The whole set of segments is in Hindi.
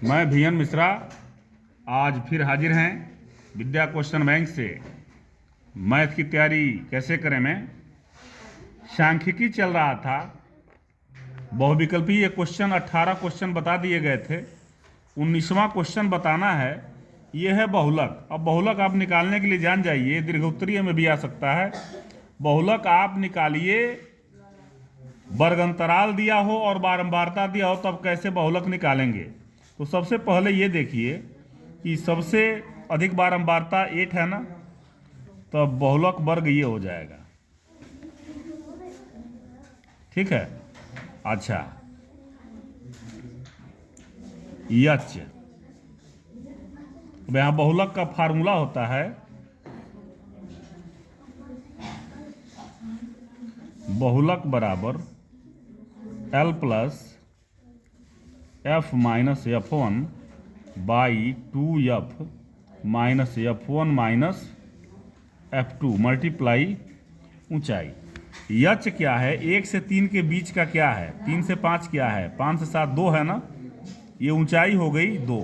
मैं VN मिश्रा आज फिर हाजिर हैं विद्या क्वेश्चन बैंक से। मैथ की तैयारी कैसे करें मैं सांख्यिकी चल रहा था, बहुविकल्पीय क्वेश्चन 18 क्वेश्चन बता दिए गए थे। 19वां क्वेश्चन बताना है, ये है बहुलक। अब बहुलक आप निकालने के लिए जान जाइए, दीर्घोत्तरीय में भी आ सकता है। बहुलक आप निकालिए, वर्गंतराल दिया हो और बारंबारता दिया हो, तब कैसे बहुलक निकालेंगे। तो सबसे पहले ये देखिए कि सबसे अधिक बारंबारता 8 है ना, तो बहुलक वर्ग ये हो जाएगा। ठीक है। अच्छा, यच। अब यहां बहुलक का फार्मूला होता है, बहुलक बराबर L plus F minus F1 by 2F minus F1 minus F2 multiply ऊंचाई। यच क्या है? 1 से 3 के बीच का क्या है? 3 से 5 क्या है? 5 से 7 2 है ना, ये ऊंचाई हो गई 2।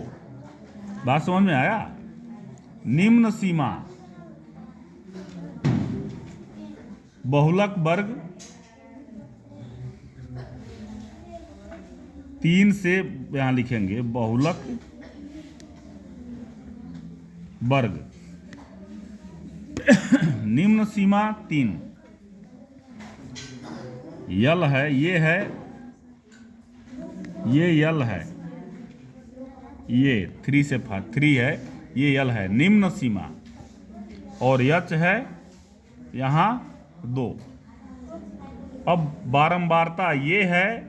बात समझ में आया? निम्न सीमा बहुलक वर्ग 3 से, यहां लिखेंगे बहुलक वर्ग निम्न सीमा 3 यल है, ये है, ये यल है, ये 3 से 3 है, ये यल है निम्न सीमा, और यच है यहां 2। अब बारंबारता ये है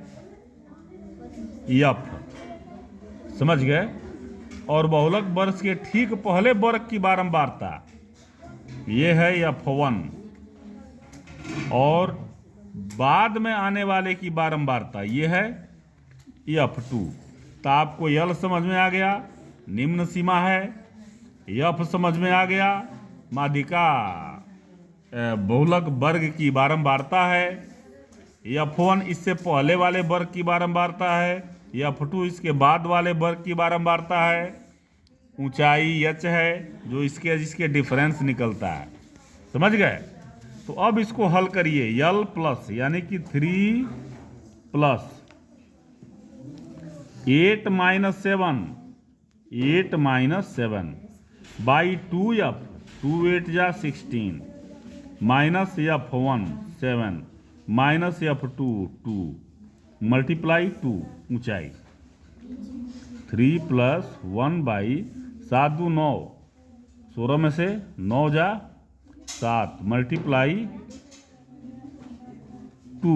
यफ, समझ गए? और बहुलक वर्ग के ठीक पहले वर्ग की बारंबारता ये है F1, और बाद में आने वाले की बारंबारता ये है F2। तो आपको यल समझ में आ गया, निम्न सीमा है, यफ समझ में आ गया, माध्यिका बहुलक वर्ग की बारंबारता है, F1 इससे पहले वाले वर्ग की बारंबारता है, F2 इसके बाद वाले वर्ग की बारंबारता है, ऊंचाई h है जो जिसके डिफरेंस निकलता है। समझ गए? तो अब इसको हल करिए। यल प्लस यानी कि 3 plus 8 minus 7, 8 minus 7 by 2F, 2 8 जा 16 minus F1 7 minus F2 2 multiply 2 ऊंचाई 3 प्लस 1 बाई 7 2 9, 16 में से 9 जा 7 मल्टीप्लाई 2।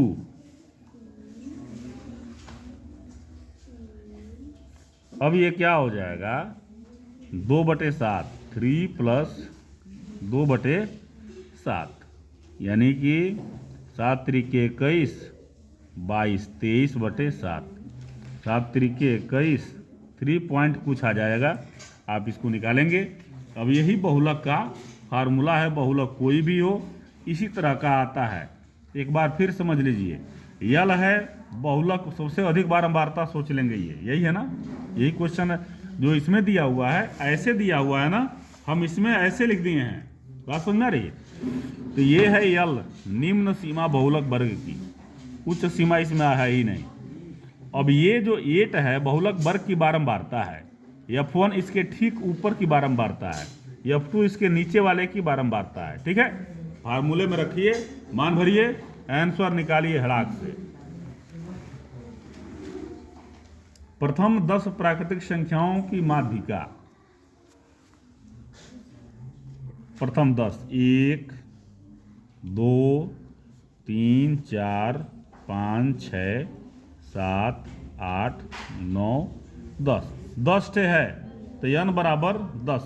अब ये क्या हो जाएगा? 2/7, 3 प्लस 2/7 यानी कि 7 त्रिके 21 22 23/7, 7 त्रिके 21 3 पॉइंट कुछ आ जाएगा, आप इसको निकालेंगे। अब यही बहुलक का फार्मूला है, बहुलक कोई भी हो इसी तरह का आता है। एक बार फिर समझ लीजिए, यल है बहुलक सबसे अधिक बारंबारता, सोच लेंगे ये यही है ना, यही क्वेश्चन है जो इसमें दिया हुआ है, ऐसे दिया हुआ है ना, हम इसमें ऐसे लिख दिए हैं। बात समझ में आ रही है? तो ये है यल, निम्न सीमा बहुलक वर्ग की, उच्च सीमा इसमें है ही नहीं। अब ये जो 8 है बहुलक वर्ग की बारंबारता है, F1 इसके ठीक ऊपर की बारंबारता है, F2 इसके नीचे वाले की बारंबारता है। ठीक है, फार्मूले में रखिए, मान भरिए, आंसर निकालिए हड़ाक से। प्रथम 10 प्राकृतिक संख्याओं की माध्यिका। प्रथम 10 1 2 3 4 5 6 7 8 9 10, 10 ठे है, तो n बराबर 10।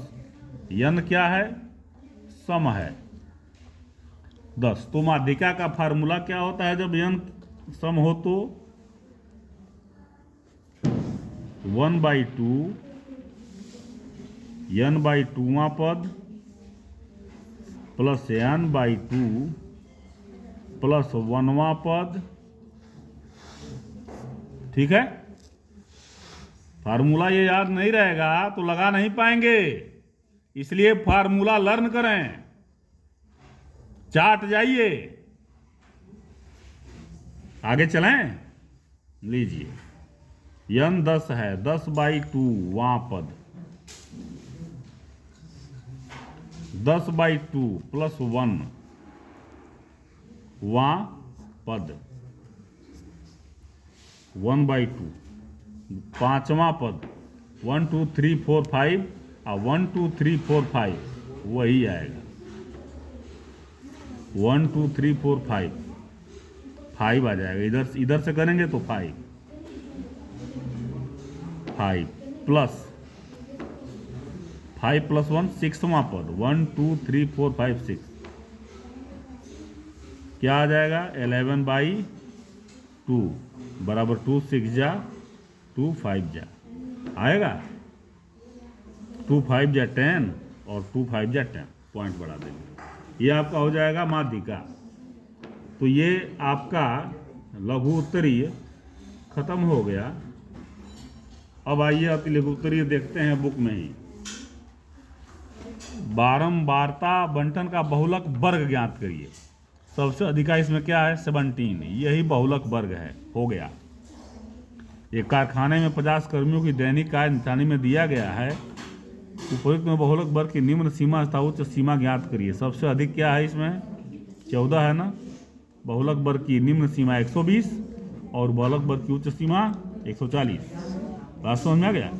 n क्या है? सम है 10। तो माध्यिका का फार्मूला क्या होता है जब n सम हो? तो 1/2 n/2वां पद प्लस n/2 प्लस 1वां पद। ठीक है, फार्मूला ये याद नहीं रहेगा तो लगा नहीं पाएंगे, इसलिए फार्मूला लर्न करें। चार्ट जाइए, आगे चलें। लीजिए n 10 है, 10/2 वहां पद, 10/2 + 1 वहां पद, 1/2 पांचवा पद, 1 2 3 4 5 और 1 2 3 4 5 वही आएगा। 1 2 3 4 5 आ जाएगा। इधर से करेंगे तो 5 प्लस 5 + 1 6वां पद, 1 2 3 4 5 6 क्या आ जाएगा? 11/2 बराबर 2 6 जा 2 5 जा आएगा। 2 5 जा 10 और 2 5 जा 10 पॉइंट बढ़ा देंगे। ये आपका हो जाएगा माध्यिका। तो ये आपका लघु उत्तरीय खत्म हो गया। अब आइए अति लघु उत्तरीय देखते हैं बुक में ही। बारंबारता बंटन का बहुलक वर्ग ज्ञात करिए। सबसे अधिका इसमें क्या है? 17। यही बहुलक वर्ग है। हो गया। एक कारखाने में 50 कर्मियों की दैनिक आय निशानी में दिया गया है। उपयुक्त में बहुलक वर्ग की निम्न सीमा तथा उच्च सीमा ज्ञात करिए। सबसे अधिक क्या है इसमें? 14 है ना। बहुलक वर्ग की निम्न सीमा 120 और बहुलक वर्ग की उच्च सीमा 140। बात समझ में आ गया?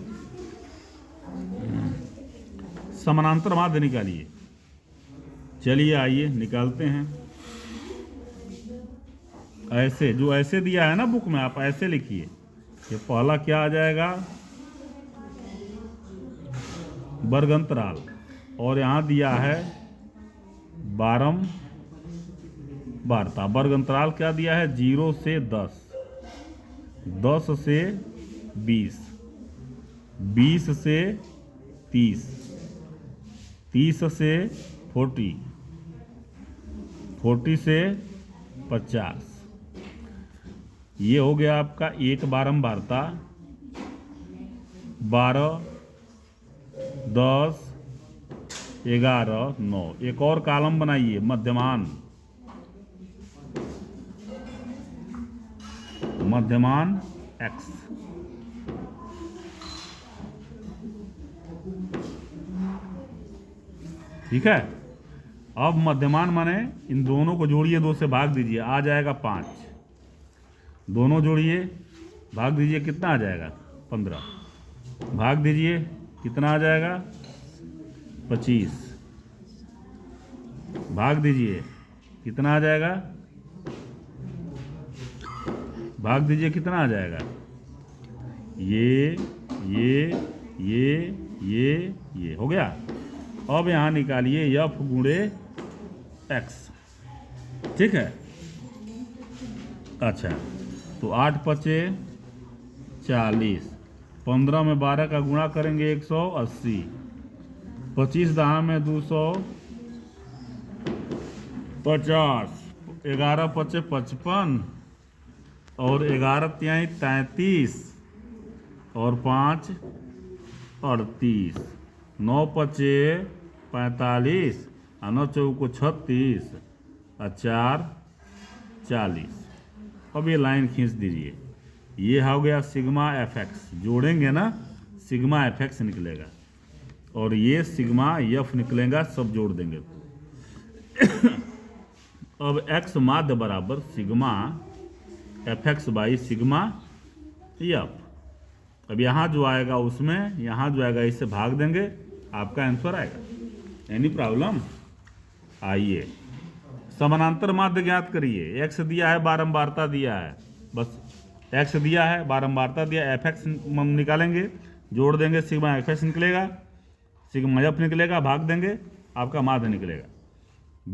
समानांतर माध्य निकालिए। चलिए आइए निकालते हैं। ऐसे जो ऐसे दिया है ना बुक में, आप ऐसे लिखिए। ये पहला क्या आ जाएगा? वर्ग अंतराल। और यहाँ दिया है बारंबारता। वर्ग अंतराल क्या दिया है? 0 से 10, 10 से 20, 20 से 30, 30 से 40, 40 से 50। ये हो गया आपका एक बारंबारता। 12, 10, 11, 9। एक और कॉलम बनाइए, मध्यमान। मध्यमान x। ठीक है। अब मध्यमान माने इन दोनों को जोड़िए, 2 से भाग दीजिए, आ जाएगा 5। दोनों जोड़िए, भाग दीजिए, कितना आ जाएगा? 15। भाग दीजिए, कितना आ जाएगा? 25। भाग दीजिए, कितना आ जाएगा? भाग दीजिए, कितना आ जाएगा? ये हो गया। अब यहाँ निकालिए f गुणे x। ठीक है। अच्छा, तो 8 पचे 40, 15 में 12 का गुणा करेंगे 180, 25 दहा में 250, 11 पचे 55 और 11 तिहाई 33 और 5 38, 9 पचे 45 और 9 चौको 36 और 4 40। अब ये लाइन खींच दीजिए। ये हो गया सिग्मा fx। जोड़ेंगे ना, सिग्मा fx निकलेगा और ये सिग्मा f निकलेगा, सब जोड़ देंगे। अब x माध्य बराबर sigma fx by sigma f। अब यहाँ जो आएगा उसमें, यहाँ जो आएगा इससे भाग देंगे, आपका आंसर आएगा। Any problem? आइए समानांतर माध्य ज्ञात करिए। x दिया है, बारंबारता दिया है, बस x दिया है, बारंबारता दिया है, fx निकालेंगे, जोड़ देंगे, सिग्मा fx निकलेगा, सिग्मा f निकलेगा, भाग देंगे, आपका माध्य निकलेगा।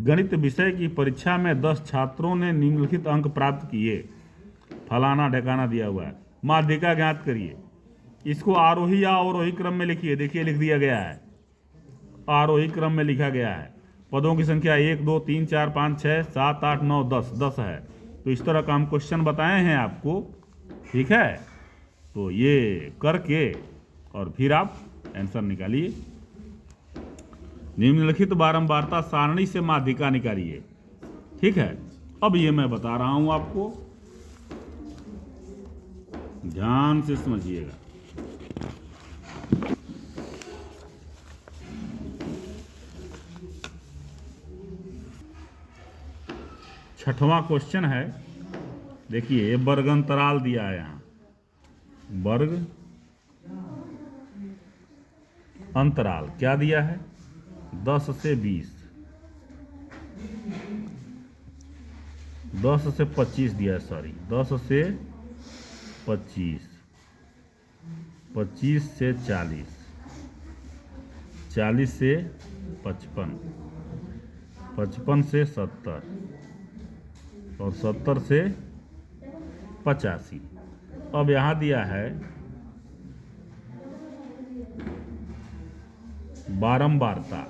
गणित विषय की परीक्षा में 10 छात्रों ने निम्नलिखित अंक प्राप्त किए। फलाना ढकाना दिया हुआ है। माध्यिका ज्ञात करिए। इसको आरोही या अवरोही क्रम में लिखिए। देखिए लिख दिया गया है, आरोही क्रम में लिखा गया है। पदों की संख्या 1 2 3 4 5 6 7 8 9 10 10 है। तो इस तरह का हम क्वेश्चन बताए हैं आपको। ठीक है। तो ये करके और फिर आप आंसर निकालिए। निम्नलिखित बारंबारता सारणी से माध्यिका निकालिए। ठीक है, अब ये मैं बता रहा हूं आपको, ध्यान से समझिएगा। छठवां क्वेश्चन है, देखिए वर्ग अंतराल दिया है यहां, वर्ग अंतराल क्या दिया है, 10 से 20, 10 से 25 दिया है, सॉरी 10 से 25, 25 से 40, 40 से 55, 55 से 70 और 70 से 85। अब यहाँ दिया है बारंबारता,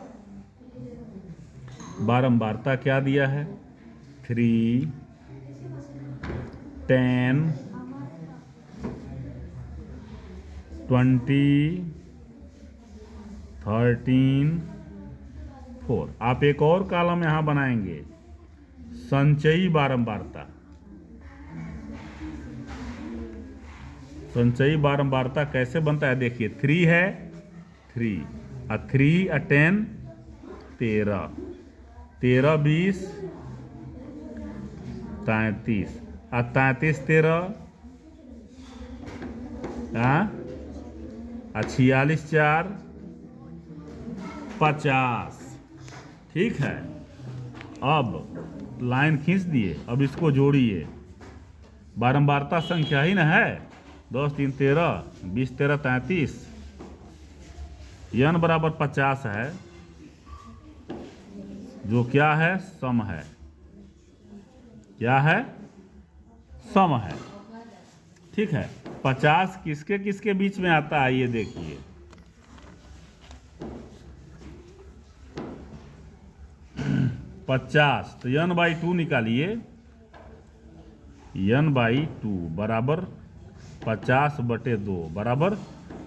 बारंबारता क्या दिया है, 3, 10, 20, 13, 4। आप एक और कॉलम यहां बनाएंगे, संचयी बारंबारता। संचयी बारंबारता कैसे बनता है, देखिए 3 है, 3 3 10 13, 13 20 33, 33 13 46 4 50। ठीक है, अब लाइन खींच दिए, अब इसको जोड़िए। बारंबारता संख्या ही ना है, 10 3 13, 20 13 33, n बराबर 50 है, जो क्या है, सम है। क्या है, सम है। ठीक है, 50 किसके किसके बीच में आता है, ये देखिए। पचास, तो n/2 निकालिए, n/2 बराबर 50/2 बराबर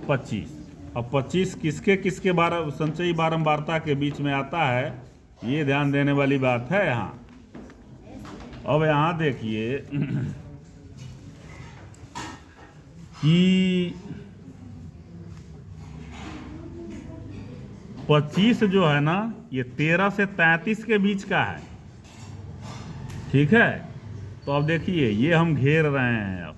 25। अब 25 किसके किसके संचयी बारंबारता के बीच में आता है, ये ध्यान देने वाली बात है यहाँ। अब यहाँ देखिए कि 25 जो है ना, ये 13 से 33 के बीच का है। ठीक है, तो अब देखिए ये हम घेर रहे हैं। अब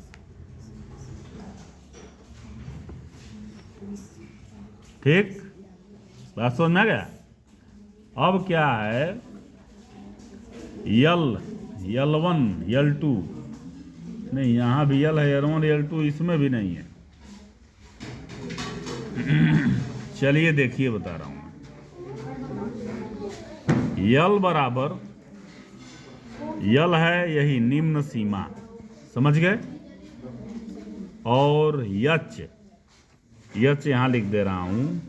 ठीक, बात समझ में आ गया। अब क्या है, L1 L2 नहीं, यहां भी L है, L1 L2 इसमें भी नहीं है। चलिए देखिए, बता रहा हूं मैं। L बराबर, L है यही निम्न सीमा, समझ गए। और H यहां लिख दे रहा हूं,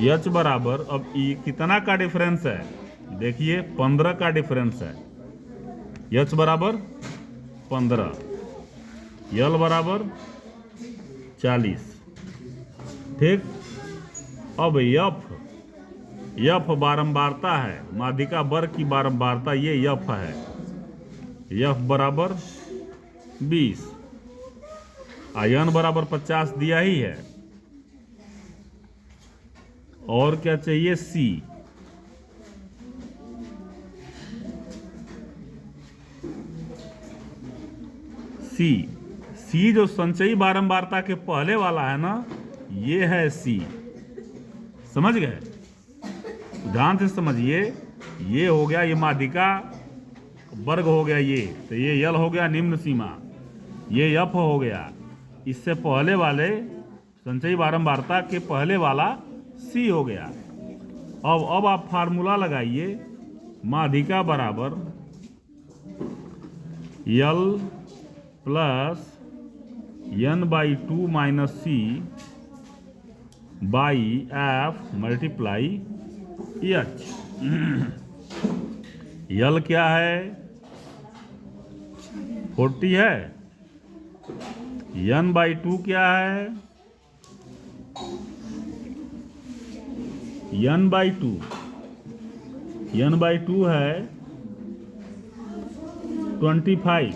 H बराबर, अब ये कितना का डिफरेंस है, देखिए 15 का डिफरेंस है। H बराबर 15, L बराबर 40। ठीक, अब F बारंबारता है, माध्यिका वर्ग की बारंबारता, ये F है। F बराबर 20, n बराबर 50 दिया ही है। और क्या चाहिए, C जो संचयी बारंबारता के पहले वाला है ना, ये है C। समझ गए, ध्यान से समझिए। ये हो गया, ये माध्यिका वर्ग हो गया ये, तो ये L हो गया निम्न सीमा, ये F हो गया। इससे पहले वाले संचयी बारंबारता के पहले वाला C हो गया। अब आप फार्मूला लगाइए, माध्यिका बराबर L plus n/2 minus C by F multiply H। L क्या है, 40 है, n/2 क्या है? n/2 है 25।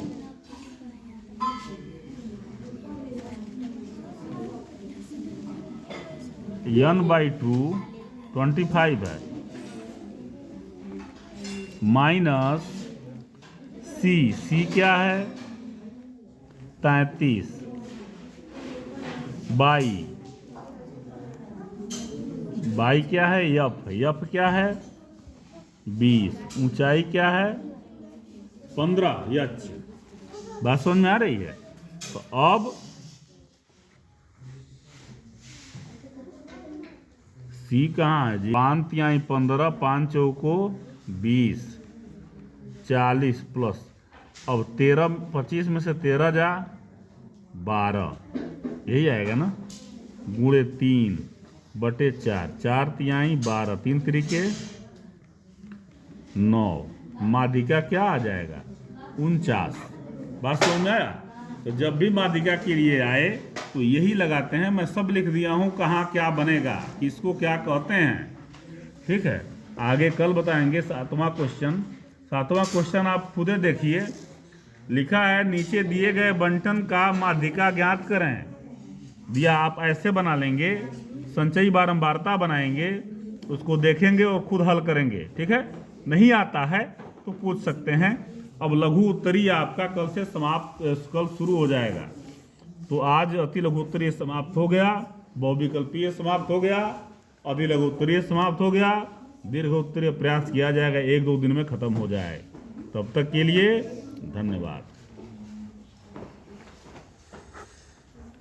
n/2 25 है, माइनस सी क्या है? 33 बाई क्या है? यफ क्या है? 20। ऊंचाई क्या है? 15 यच। बात समझ में आ रही है? तो अब सी कहाँ है जी? 5 तिहाई 15, 5 चौको 20, 40 प्लस अब 13, 25 में से 13 जा 12, यही आएगा ना? गुणे 3/4, 4 तिहाई 12, 3 त्रिके 9। माध्यिका क्या आ जाएगा? 49। बात समझ में आया? तो जब भी माध्यिका के लिए आए तो यही लगाते हैं। मैं सब लिख दिया हूँ कहाँ क्या बनेगा, किसको क्या कहते हैं। ठीक है, आगे कल बताएंगे 7वां क्वेश्चन। 7वां क्वेश्चन आप खुद देखिए, लिखा है नीचे दिए गए बंटन का माध्यिका ज्ञात करें। दिया, आप ऐसे बना लेंगे, संचयी बारंबारता बनाएंगे, उसको देखेंगे और खुद हल करेंगे। ठीक है, नहीं आता है तो पूछ सकते हैं। अब लघु उत्तरीय आपका कल से कल शुरू हो जाएगा। तो आज अति लघु उत्तरीय समाप्त हो गया, बहुविकल्पीय समाप्त हो गया, अति लघु उत्तरीय समाप्त हो गया। दीर्घ उत्तरीय प्रयास किया जाएगा 1-2 दिन में खत्म हो जाए। तब तक के लिए धन्यवाद।